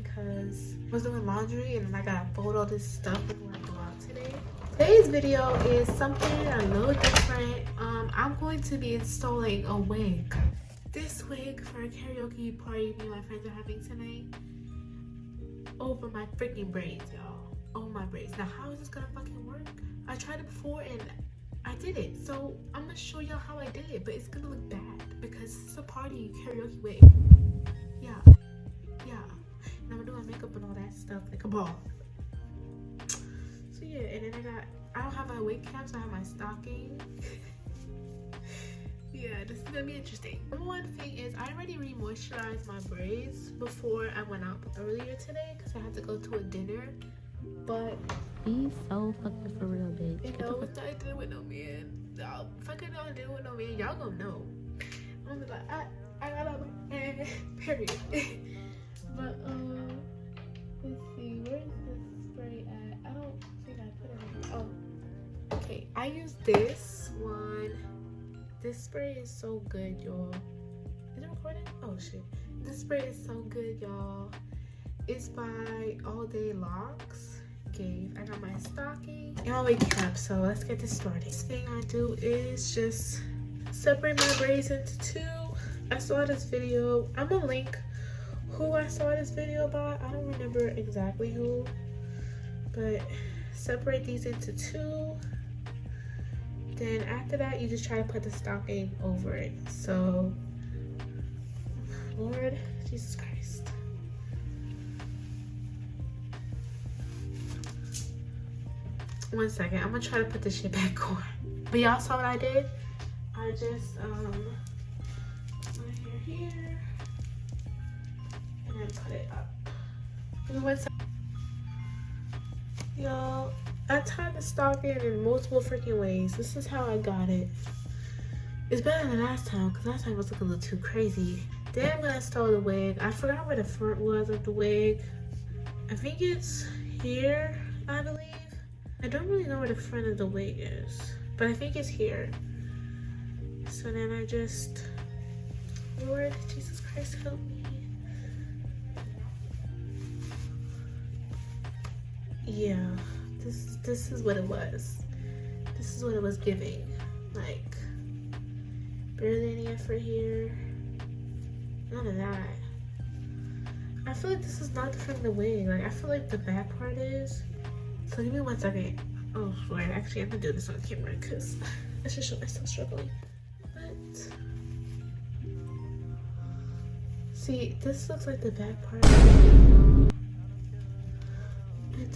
because I was doing laundry and then I gotta fold all this stuff before I go out today. Today's video is something a little different. I'm going to be installing a wig. This wig for a karaoke party me and my friends are having tonight. Over my freaking braids, y'all. Over my braids. Now, how is this gonna fucking work? I tried it before and I did it. So I'm gonna show y'all how I did it, but it's gonna look bad because it's a party karaoke wig. Yeah. And I'm gonna do my makeup and all that stuff like a ball. So yeah, and then I don't have my wig cap, so I have my stocking. Yeah, this is gonna be interesting. Number one thing is I already re-moisturized my braids before I went out earlier today because I had to go to a dinner. But be so fucking for real, bitch. You know, it's not dealing with no man. No, fucking not dealing with no man. Y'all gonna know. I'm gonna be like, I got up and period. But let's see, where's this spray at? I don't think I put it in. Oh, okay. I use this one. This spray is so good, y'all. Is it recording? Oh shit. This spray is so good, y'all. It's by All Day Locks. I got my stocking and my wig cap, so let's get this started. First thing I do is just separate my braids into two. I saw this video. I'm gonna link who I saw this video by. I don't remember exactly who, but separate these into two. Then after that, you just try to put the stocking over it. So, Lord Jesus Christ. One second, I'm gonna try to put this shit back on. But y'all saw what I did? I just put my hair here and then put it up. And one second. Y'all, I tied the stocking in multiple freaking ways. This is how I got it. It's better than last time because last time it was looking a little too crazy. Then I'm gonna install the wig. I forgot where the front was of the wig. I think it's here, I believe. I don't really know where the front of the wig is, but I think it's here. So then I just, Lord Jesus Christ, help me. Yeah, this is what it was. This is what it was giving. Like, barely any effort here. None of that. I feel like this is not the front of the wig. Like, I feel like the back part is. So give me 1 second. Oh, wait, actually I'm gonna do this on camera because I should show myself struggling. But see, this looks like the back part. I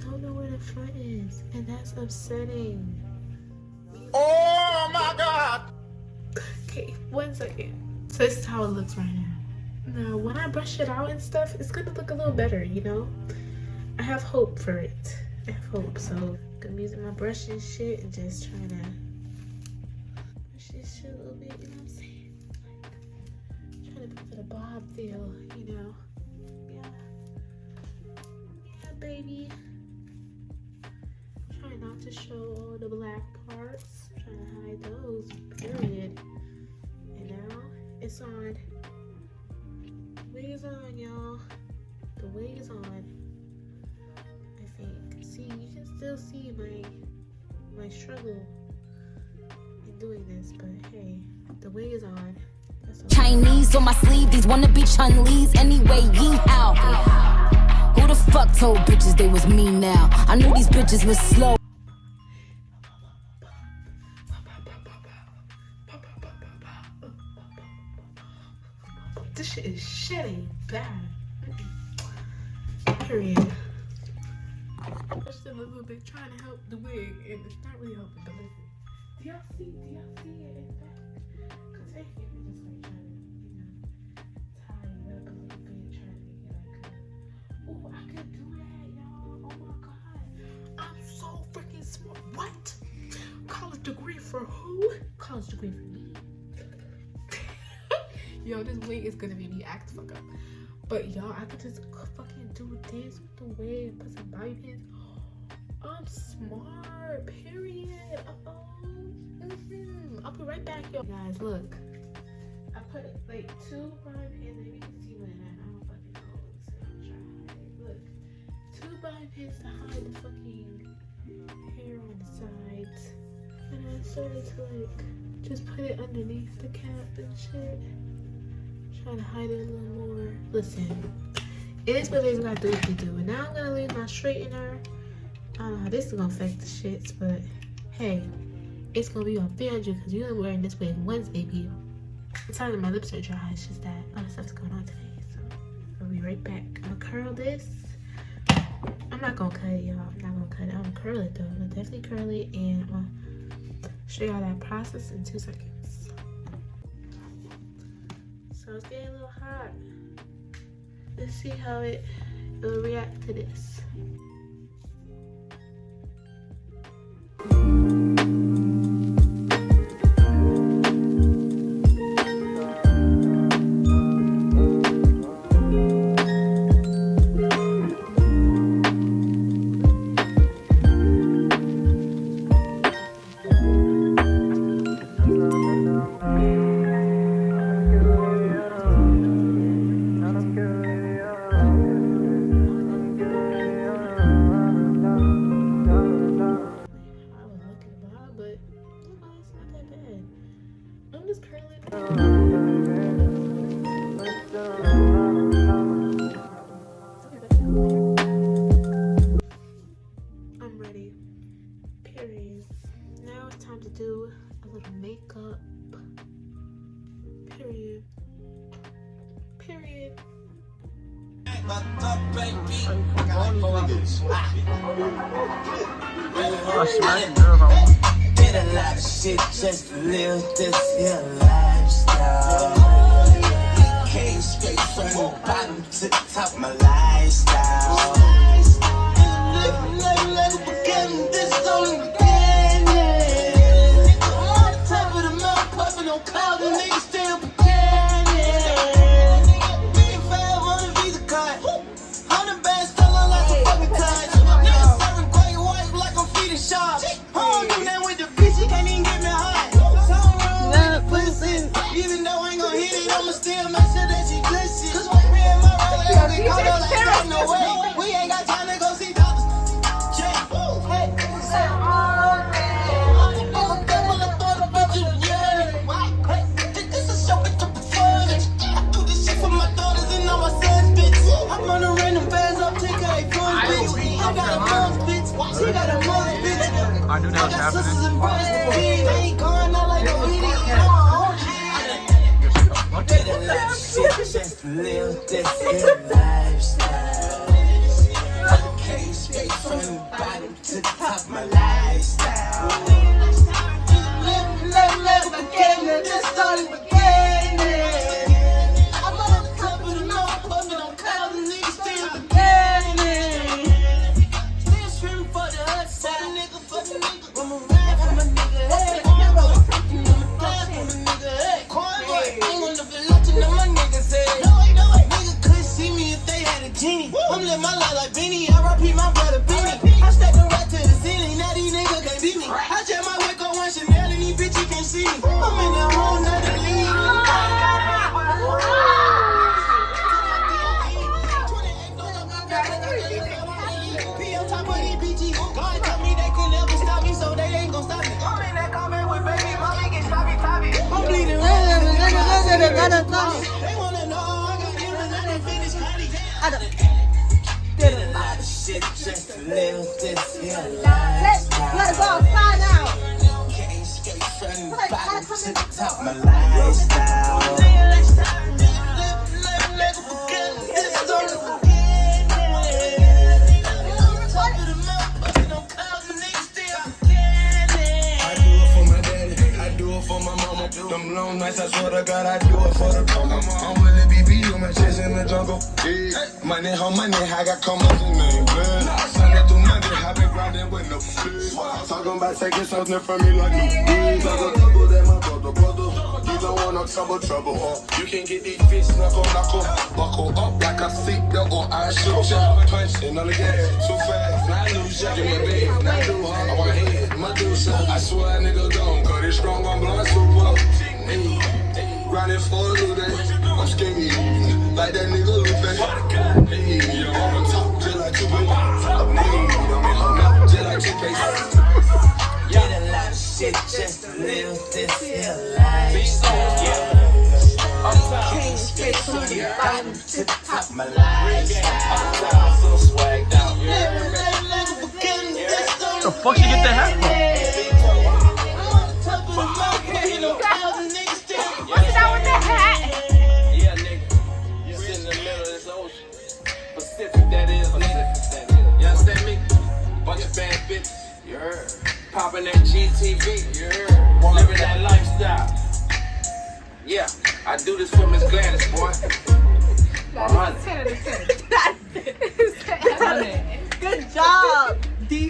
don't know where the front is, and that's upsetting. Oh my God! Okay, 1 second. So this is how it looks right now. Now, when I brush it out and stuff, it's gonna look a little better, you know? I have hope for it. I hope so. I'm gonna be using my brush and shit and just trying to brush this shit a little bit, you know what I'm saying? Like, trying to put the bob feel, you know? Yeah, baby. Trying not to show all the black parts. Trying to hide those, period. And now it's on. The wig is on, y'all. The wig is on. See, you can still see my struggle in doing this, but hey, the wig is on. That's all. Chinese on my sleeve, these wanna be Chun-Li's anyway, yee how. Who the fuck told bitches they was me now? I knew these bitches was slow. This shit is shitty bad. Period. Just a little bit trying to help the wig, and it's not really helping. But listen, do y'all see it in the back? Cause hey, if you just like trying to, tie it up a little bit, trying to make it like, oh, I could do that, y'all. Oh my God, I'm so freaking smart. What? College degree for who? College degree for me. Yo, this wig is gonna make me act the fuck up. But y'all, I could just fucking do this with the wig, put some bobby pins. I'm smart, period. I'll be right back, yo. Guys, look. I put like 2 bobby pins, maybe you can see one of that. I don't fucking know. So I'm trying. my pants to hide the fucking hair on the sides. And I started to like just put it underneath the cap and shit. Trying to hide it a little more. Listen, it is what it is. Gotta do what you do. And now I'm gonna leave my straightener. I don't know how this is gonna affect the shits, but hey, it's gonna be on 300 because you're wearing this wig once, baby. I'm sorry that my lips are dry. It's just that other stuff's going on today. So I'll be right back. I'm gonna curl this. I'm not gonna cut it, y'all. I'm not gonna cut it. I'm gonna curl it though. I'm gonna definitely curl it, and I'm gonna show y'all that process in 2 seconds. So it's getting a little hot. Let's see how it will react to this. I'm ready. Period. Now it's time to do a little makeup. Period. Period. Did a lot of shit just to live this here lifestyle. Came straight from the bottom to the top of my lifestyle. This is only the beginning. I'm on top of the mountain, puffing on clouds, and niggas still beginning. Me and Fab on the Visa card. On the band, still like a fucking touch. Niggas serving great white like I'm feeding sharks. I don't do that with the bitch, she can't even get me hot. Something wrong with the pussy. Even though I ain't gon' hit it, I'ma still make sure that she good shit. Cause when me and my road, they gon' get caught up like that, no way. We ain't got time to go see doctors. I knew that was happening. Live this lifestyle. I came straight from the bottom to the top of my lifestyle. Live again, just started beginning. I'm on the top of the mountain, puffing on clouds, and niggas still beginning. Still screaming for the hood, for the nigga, for the nigga. I'm a ride for my nigga, hey. I'm a freaking, I'm a die for my nigga, hey. Cornboy, ain't gonna be looking at my niggas, hey. Nigga couldn't see me if they had a genie. I'm living my life like Beanie, I repeat my brother Beanie. I stack the right to the ceiling, now these niggas can't beat me. I just my whip on one Chanel and these bitches can't see me. I'm in a whole nother league. Be on top of these bitches. God told me they could never stop me, so they ain't gon' stop me. I'm in that comment with baby, mommy get sloppy. I'm bleeding red. They wanna know I got him and I done finished Kalie. I done did a lot of shit just to live this here lifestyle. Let it go outside now. Came straight from the bottom to the top of my lifestyle. Them long nights, I swear to God, I do it for the program. I'm with the BB, you my chest in the jungle. Yeah. Money, how money, I got come up in name, blood. Sunday through Monday, I been grinding with no food. Talking about taking something from me like no good. Like a double that my brother. You don't want no trouble. You can get these fists, knuckle. Buckle up like a seatbelt or I shoot ya. Punching on the gas, too fast, not lose ya. Give me a bag, not do hard. I want head, Medusa. I swear a nigga gone, cause it's strong, I'm blowing super. Hey, grinding for a new day. I'm skinny, like that nigga Lupe. Hey, I'm on top till I 2 live this here life. Came straight from the bottom to the top of my life. So swagged out. The fuck you get the hat from? What's that with the hat? Yeah, nigga. You sit in the middle of this ocean. Pacific, that is, nigga. You understand me? Bunch of bad bitches. You heard. Popping that GTV. You heard. Living that lifestyle. Yeah, I do this for Miss Gladys, boy. 100. 10 out of 10. Good job. The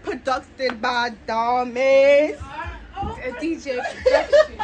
production by Damas. DJ production.